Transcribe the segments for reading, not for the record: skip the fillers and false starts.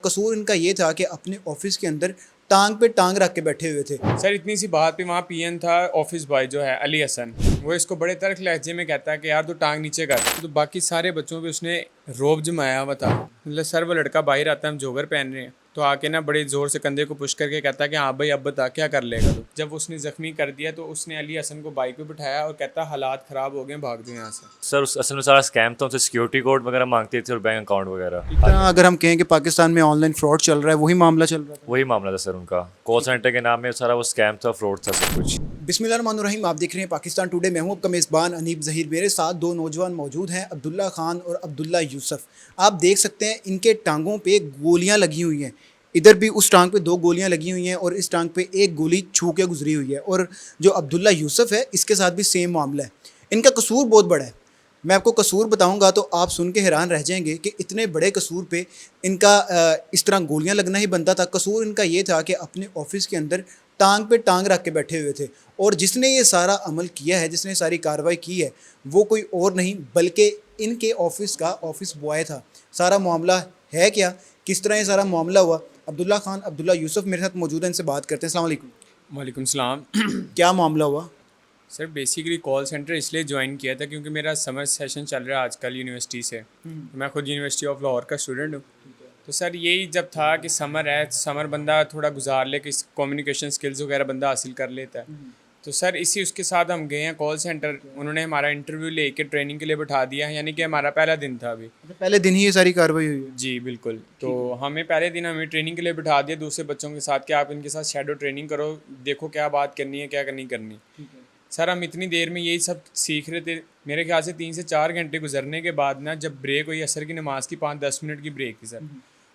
कसूर इनका ये था कि अपने ऑफिस के अंदर टांग पे टांग रख के बैठे हुए थे। सर इतनी सी बात पे वहाँ पीएन था ऑफिस बॉय जो है अली हसन, वो इसको बड़े तर्क लहजे में कहता है कि यार तू टांग नीचे कर। तो बाकी सारे बच्चों पे उसने रोब जमाया हुआ था। मतलब सर वो लड़का बाहर आता है, हम जोगर पहन रहे हैं, तो आके ना बड़े ज़ोर से कंधे को पुश करके कहता है कि हाँ भाई अब बता क्या कर लेगा तू। जब उसने ज़ख्मी कर दिया तो उसने अली हसन को बाइक पे बिठाया और कहता हालात ख़राब हो गए, भाग दो यहाँ से। सर उस असल में सारा स्कैम था, उनसे सिक्योरिटी कोड वगैरह मांगते थे और बैंक अकाउंट वगैरह। इस तरह अगर हम कहें कि पाकिस्तान में ऑनलाइन फ्रॉड चल रहा है, वही मामला चल रहा था। वही मामला था सर, उनका कॉल सेंटर के नाम में सारा वो स्कैम था, फ्रॉड था सब कुछ। बिस्मिल्लाहिर्रहमानिर्रहीम, आप देख रहे हैं पाकिस्तान टुडे। मैं हूं आपका मेज़बान अनीब ज़हीर। मेरे साथ दो नौजवान मौजूद हैं, अब्दुल्ला खान और अब्दुल्ला यूसुफ। आप देख सकते हैं इनके टांगों पे गोलियां लगी हुई हैं। इधर भी उस टांग पे दो गोलियां लगी हुई हैं और इस टांग पे एक गोली छू के गुजरी हुई है। और जो अब्दुल्ला यूसुफ है, इसके साथ भी सेम मामला है। इनका कसूर बहुत बड़ा है। मैं आपको कसूर बताऊंगा तो आप सुन के हैरान रह जाएंगे कि इतने बड़े कसूर पे इनका इस तरह गोलियां लगना ही बनता था। कसूर इनका ये था कि अपने ऑफिस के अंदर टांग पे टांग रख के बैठे हुए थे और जिसने ये सारा अमल किया है, जिसने सारी कार्रवाई की है, वो कोई और नहीं बल्कि इनके ऑफिस का ऑफिस बॉय था। सारा मामला है क्या, किस तरह ये सारा मामला हुआ, अब्दुल्ला खान अब्दुल्ला यूसुफ मेरे साथ मौजूद हैं, इनसे बात करते हैं। अस्सलाम वालेकुम। वालेकुम सलाम। क्या मामला हुआ? सर बेसिकली कॉल सेंटर इसलिए ज्वाइन किया था क्योंकि मेरा समर सेशन चल रहा है आजकल यूनिवर्सिटी से। मैं खुद यूनिवर्सिटी ऑफ लाहौर का स्टूडेंट हूँ। तो सर यही जब था कि समर है, समर बंदा थोड़ा गुजार ले कि कम्युनिकेशन स्किल्स वगैरह बंदा हासिल कर लेता है। तो सर इसी उसके साथ हम गए हैं कॉल सेंटर। उन्होंने हमारा इंटरव्यू लेके ट्रेनिंग के लिए बिठा दिया, यानी कि हमारा पहला दिन था अभी। पहले दिन ही ये सारी कार्रवाई हुई है? जी बिल्कुल। तो हमें पहले दिन हमें ट्रेनिंग के लिए बिठा दिया दूसरे बच्चों के साथ कि आप इनके साथ शैडो ट्रेनिंग करो, देखो क्या बात करनी है क्या नहीं करनी। सर हम इतनी देर में यही सब सीख रहे थे। मेरे ख्याल से 3 से 4 घंटे गुजरने के बाद ना, जब ब्रेक हुई असर की नमाज़ की, 5-10 मिनट की ब्रेक थी सर,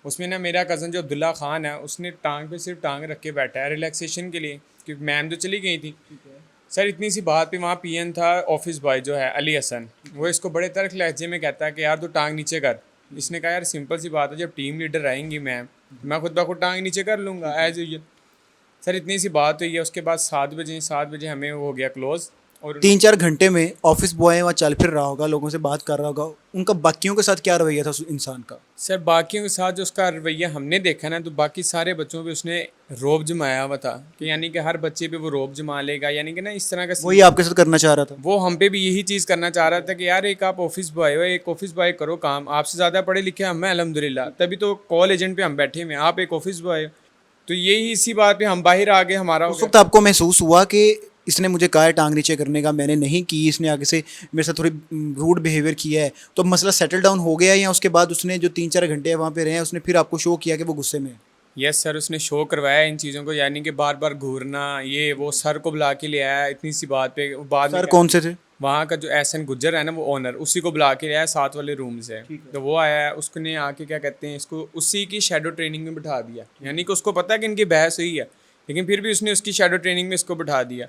उसमें ना मेरा कज़न जो अब्दुल्ला खान है, उसने टांग पे सिर्फ टांग रख के बैठा है रिलैक्सेशन के लिए, क्योंकि मैम तो चली गई थी। सर इतनी सी बात पे वहाँ पीएन था ऑफिस बॉय जो है अली हसन, वो इसको बड़े तर्क लहजे में कहता है कि यार तू टांग नीचे कर। इसने कहा यार सिंपल सी बात है, जब टीम लीडर आएंगी मैम, मैं खुद ब खुद टांग नीचे कर लूँगा एज यूजल। सर इतनी सी बात हुई है। उसके बाद 7 बजे हमें हो गया क्लोज। और 3-4 घंटे में ऑफिस बॉय वहाँ चल फिर रहा होगा, लोगों से बात कर रहा होगा। उनका बाकियों के साथ क्या रवैया था उस इंसान का? सर बाकियों के साथ जो उसका रवैया हमने देखा ना, तो बाकी सारे बच्चों पे उसने रोब जमाया हुआ था कि यानी कि हर बच्चे पे वो रोब जमा लेगा, यानी कि ना इस तरह का। वही आपके साथ करना चाह रहा था? वो हम पे भी यही चीज़ करना चाह रहा था कि यार एक आप ऑफिस बॉय हो, एक ऑफिस बॉय करो काम, आपसे ज़्यादा पढ़े लिखे हम हैं अल्हम्दुलिल्लाह, तभी तो कॉल एजेंट पे हम बैठे हुए हैं, आप एक ऑफिस बॉय हो। तो यही इसी बात पे हम बाहर आ गए। हमारा उस वक्त आपको महसूस हुआ कि इसने मुझे कहा है टांग नीचे करने का, मैंने नहीं की, इसने आगे से मेरे साथ थोड़ी रूड बिहेवियर किया है, तो अब मसला सेटल डाउन हो गया है? या उसके बाद उसने जो 3-4 घंटे वहाँ पे रहे हैं, उसने फिर आपको शो किया कि वो गुस्से में है? यस सर, उसने शो करवाया इन चीज़ों को, यानी कि बार बार घूरना, ये वो। सर को बुला के ले आया इतनी सी बात पे। बाद में सर कौन से थे? वहाँ का जो एहसन गुज्जर है ना, वो ओनर, उसी को बुला के ले आया, साथ वाले रूम से। तो वो आया, उसने आके क्या कहते हैं इसको, उसी की शेडो ट्रेनिंग में बिठा दिया। यानी कि उसको पता है कि इनकी बहस हुई है, लेकिन फिर भी उसने उसकी शेडो ट्रेनिंग में इसको बिठा दिया।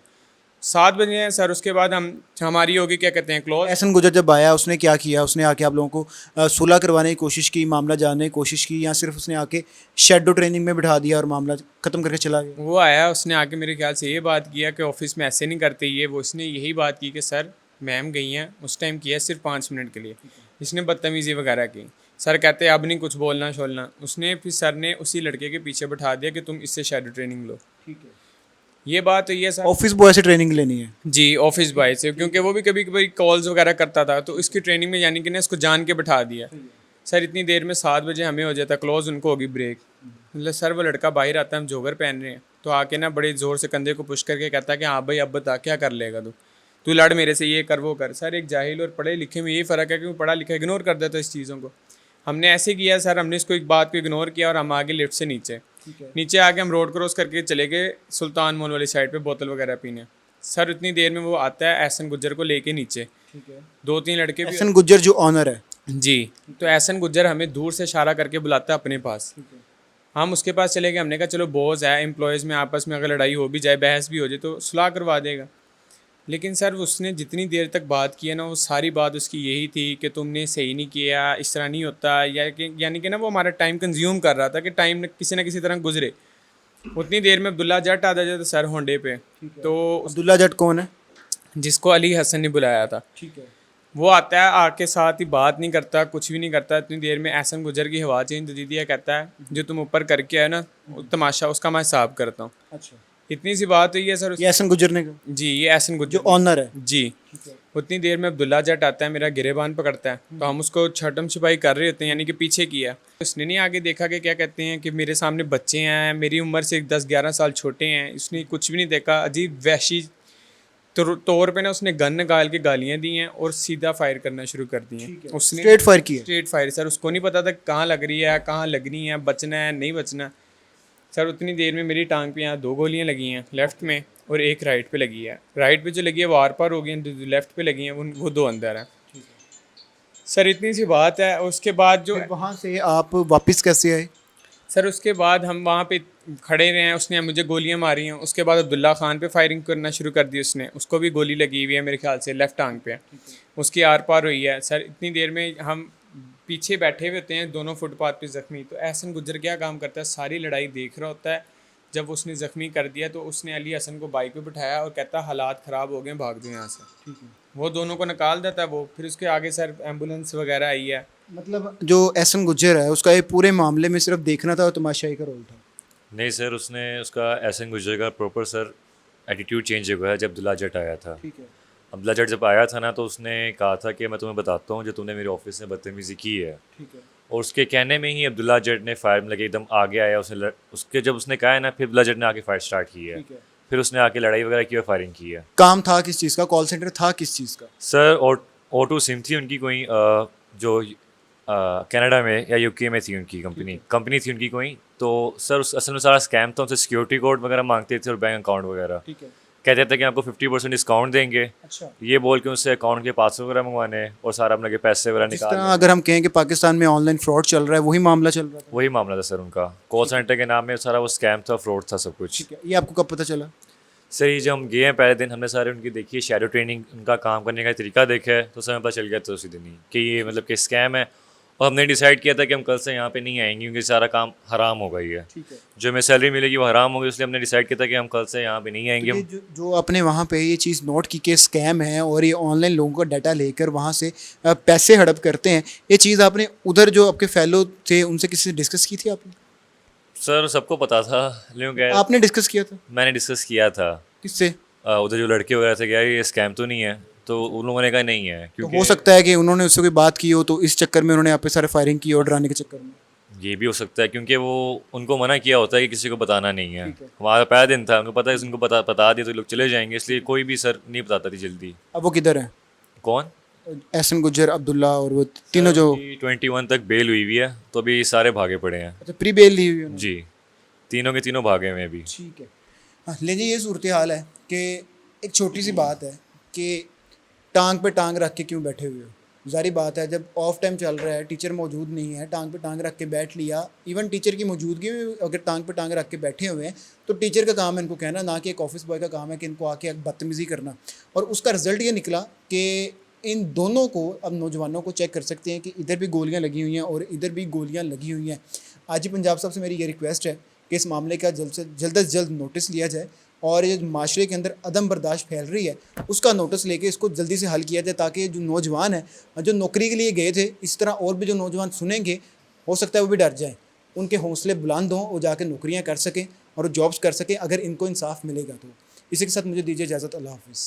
7 बजे हैं सर, उसके बाद हमारी होगी क्या कहते हैं क्लोज। एहसन गुजर जब आया, उसने क्या किया? उसने आके आप लोगों को सुलह करवाने की कोशिश की, मामला जानने की कोशिश की, या सिर्फ उसने आके शेडो ट्रेनिंग में बिठा दिया और मामला ख़त्म करके चला गया? वो आया, उसने आके मेरे ख्याल से ये बात किया कि ऑफिस में ऐसे नहीं करते ये वो। इसने यही बात की कि सर मैम गई हैं, उस टाइम किया सिर्फ 5 मिनट के लिए। इसने बदतमीज़ी वगैरह की। सर कहते अब नहीं कुछ बोलना शोलना। उसने फिर सर ने उसी लड़के के पीछे बिठा दिया कि तुम इससे शेडो ट्रेनिंग लो। ठीक है। ये बात हुई है सर। ऑफिस बॉय से ट्रेनिंग लेनी है? जी ऑफिस बॉय से, क्योंकि वो भी कभी कभी कॉल्स वगैरह करता था, तो इसकी ट्रेनिंग में यानी कि ना इसको जान के बिठा दिया। सर इतनी देर में 7 बजे हमें हो जाता क्लोज, उनको होगी ब्रेक। मतलब सर वो लड़का बाहर आता है, हम जोगर पहन रहे हैं, तो आके ना बड़े ज़ोर से कंधे को पुश करके कहता है कि हाँ भाई अब बता क्या कर लेगा तू लड़ मेरे से, ये कर वो कर। सर एक जाहिल और पढ़े लिखे में यही फ़र्क है कि वो पढ़ा लिखा इग्नोर कर देता है इस चीज़ों को। हमने ऐसे किया सर, हमने इसको एक बात को इग्नोर किया और हम आगे लिफ्ट से नीचे आके हम रोड क्रॉस करके चले गए सुल्तान मॉल वाली साइड पे बोतल वगैरह पीने। सर इतनी देर में वो आता है एहसन गुज्जर को लेके नीचे। 2-3 लड़के भी। एहसन गुज्जर जो ऑनर है? जी। तो एहसन गुज्जर हमें दूर से इशारा करके बुलाता है अपने पास। हम उसके पास चले गए। हमने कहा चलो बॉस है, एम्प्लॉयज़ में आपस में अगर लड़ाई हो भी जाए, बहस भी हो जाए, तो सुलह करवा देगा। लेकिन सर उसने जितनी देर तक बात की है ना, वो सारी बात उसकी यही थी कि तुमने सही नहीं किया, इस तरह नहीं होता, यानी कि ना वो हमारा टाइम कंज्यूम कर रहा था कि टाइम किसी ना किसी तरह गुजरे। उतनी देर में अब्दुल्ला जट आ जाता सर होंडे पे। तो अब्दुल्ला जट कौन है? जिसको अली हसन ने बुलाया था। ठीक है। वो आता है, आके साथ ही बात नहीं करता, कुछ भी नहीं करता। इतनी देर में एहसन गुजर की हवा चेंज दे दी है, कहता है जो तुम ऊपर करके आए ना वो तमाशा, उसका मैं हिसाब करता हूँ। अच्छा, इतनी सी बात हुई है सर ये एहसन गुजरने का जी, ये एहसन जो गुजर ऑनर है। जी। उतनी देर में अब्दुल्ला जट आता है, मेरा गिरेबान पकड़ता है, तो हम उसको छटम छिपाई कर रहे होते हैं, यानी कि पीछे किया। उसने नहीं आगे देखा कि क्या कहते हैं कि मेरे सामने बच्चे हैं, मेरी उम्र से 10-11 साल छोटे हैं, उसने कुछ भी नहीं देखा। अजीब वहशी तौर पे ना उसने गन निकाल के गालियाँ दी हैं और सीधा फायर करना शुरू कर दी हैं। उसने स्ट्रेट फायर किया। स्ट्रेट फायर सर, उसको नहीं पता था कहाँ लग रही है, कहाँ लगनी है, बचना है नहीं बचना। सर उतनी देर में मेरी टांग पे यहाँ 2 गोलियाँ लगी हैं, लेफ़्ट में और एक राइट पे लगी है। राइट पे जो लगी है वो आर पार हो गई है, लेफ़्ट पे लगी हैं वो 2 अंदर हैं। सर इतनी सी बात है। उसके बाद जो वहाँ से आप वापस कैसे आए? सर उसके बाद हम वहाँ पे खड़े रहे हैं, उसने मुझे गोलियां मारी हैं। उसके बाद अब्दुल्ला खान पे फायरिंग करना शुरू कर दी उसने, उसको भी गोली लगी हुई है मेरे ख्याल से लेफ़्ट टांग पे, उसकी आर पार हुई है। सर इतनी देर में हम पीछे बैठे हुए होते हैं दोनों फुटपाथ पे ज़ख्मी, तो एहसन गुजर क्या काम करता है, सारी लड़ाई देख रहा होता है। जब उसने ज़ख्मी कर दिया तो उसने अली हसन को बाइक पे बिठाया और कहता हालात ख़राब हो गए, भाग दो यहाँ से। वो दोनों को निकाल देता है वो, फिर उसके आगे सर एम्बुलेंस वगैरह आई है। मतलब जो एहसन गुजर है उसका ये पूरे मामले में सिर्फ देखना था और तमाशाई का रोल था। नहीं सर, उसने उसका एहसन गुजर का प्रॉपर सर एटीट्यूड चेंज हो गया है जब अब्दुल्ला जट आया था। ठीक है। अब्दुल्ला जट जब आया था ना तो उसने कहा था कि मैं तुम्हें बताता हूँ जो तुमने मेरे ऑफिस में बदतमीज़ी की है। ठीक है। और उसके कहने में ही अब्दुल्ला जट ने फायर में लगे एकदम आगे आया, उसने उसके जब उसने कहा है ना, फिर अब्दुल्ला जट ने आके फायर स्टार्ट की है। ठीक है। फिर उसने आके लड़ाई वगैरह की और फायरिंग की है। काम था किस चीज़ का? कॉल सेंटर था किस चीज़ का? सर ऑटो सिम थी उनकी कोई, जो कनाडा में या यूके में थी उनकी कंपनी थी उनकी कोई। तो सर उस असल में सारा स्कैम था, उनसे सिक्योरिटी कोड वगैरह मांगते थे और बैंक अकाउंट वगैरह। ठीक है। कहते थे कि आपको 50% डिस्काउंट देंगे, अच्छा। ये बोल के उनसे अकाउंट के पासवर्ड वगैरह मंगवाने और सारा अपने के पैसे वगैरह जिस निकाल तरह अगर हम कहें कि पाकिस्तान में ऑनलाइन फ्रॉड चल रहा है, वही मामला चल रहा था। वही मामला था सर उनका। कॉल सेंटर के नाम में सारा वो स्कैम था, फ्रॉड था सब कुछ। ठीक है। ये आपको कब पता चला? सर ये जब हम गए हैं पहले दिन, हमने सारे उनकी देखी है शैडो ट्रेनिंग, उनका काम करने का तरीका देखा है, तो समय पता चल गया था उसी दिन ही कि ये मतलब कि स्कैम है। और हमने डिसाइड किया था कि हम कल से यहाँ पे नहीं आएंगे क्योंकि सारा काम हराम हो गई है। ठीक है। जो हमें सैलरी मिलेगी वो हराम होगी, इसलिए हमने डिसाइड किया था कि हम कल से यहाँ पे नहीं आएंगे। ये जो आपने वहाँ पे ये चीज़ नोट की कि स्कैम है और ये ऑनलाइन लोगों का डाटा लेकर वहाँ से पैसे हड़प करते हैं, ये चीज़ आपने उधर जो आपके फेलो थे उनसे किसी से डिस्कस की थी आपने? सर सबको पता था, लेकिन क्या आपने डिस्कस किया था? मैंने डिस्कस किया था किससे? उधर जो लड़के वगैरह थे, क्या ये स्कैम तो नहीं है? तो उन लोगों ने कहा नहीं है, तो क्योंकि हो सकता है कि उन्होंने उससे कोई बात की हो तो इस चक्कर में उन्होंने आप पे सारे फायरिंग की और डराने के चक्कर में। ये भी हो सकता है क्योंकि वो उनको मना किया होता है कि किसी को बताना नहीं है। ठीक है। हमारा पहला दिन था, उनको पता है उनको बता दिया तो लोग चले जाएंगे, इसलिए कोई भी सर नहीं बताता थी जल्दी। अब वो किधर है? कौन? एहसन गुज्जर, अब्दुल्ला और वो तीनों जो 21 तक बेल हुई हुई है, तो अभी सारे भागे पड़े हैं। अच्छा प्री बेल ली हुई है उन्होंने? जी, तीनों के तीनों भागे हुए हैं अभी। ठीक है। हाँ, लेकिन ये सूरत हाल है कि एक छोटी सी बात है कि टांग पे टांग रख के क्यों बैठे हुए हो। जारी बात है, जब ऑफ टाइम चल रहा है, टीचर मौजूद नहीं है, टांग पे टांग रख के बैठ लिया। इवन टीचर की मौजूदगी में अगर टांग पे टांग रख के बैठे हुए हैं तो टीचर का काम है इनको कहना, ना कि एक ऑफिस बॉय का काम है कि इनको आके बदतमीज़ी करना। और उसका रिजल्ट ये निकला कि इन दोनों को, अब नौजवानों को चेक कर सकते हैं कि इधर भी गोलियां लगी हुई हैं और इधर भी गोलियां लगी हुई हैं। आज ही पंजाब साहब से मेरी ये रिक्वेस्ट है कि इस मामले का जल्द से जल्द नोटिस लिया जाए और ये माशरे के अंदर अदम बर्दाश्त फैल रही है उसका नोटिस लेके इसको जल्दी से हल किया जाए, ताकि जो नौजवान हैं जो नौकरी के लिए गए थे, इस तरह और भी जो नौजवान सुनेंगे हो सकता है वो भी डर जाएँ, उनके हौसले बुलंद हों, वो जाके नौकरियाँ कर सकें और जॉब्स कर सकें अगर इनको इंसाफ मिलेगा तो। इसी के साथ मुझे दीजिए इजाज़त। अल्लाह हाफ़िज़।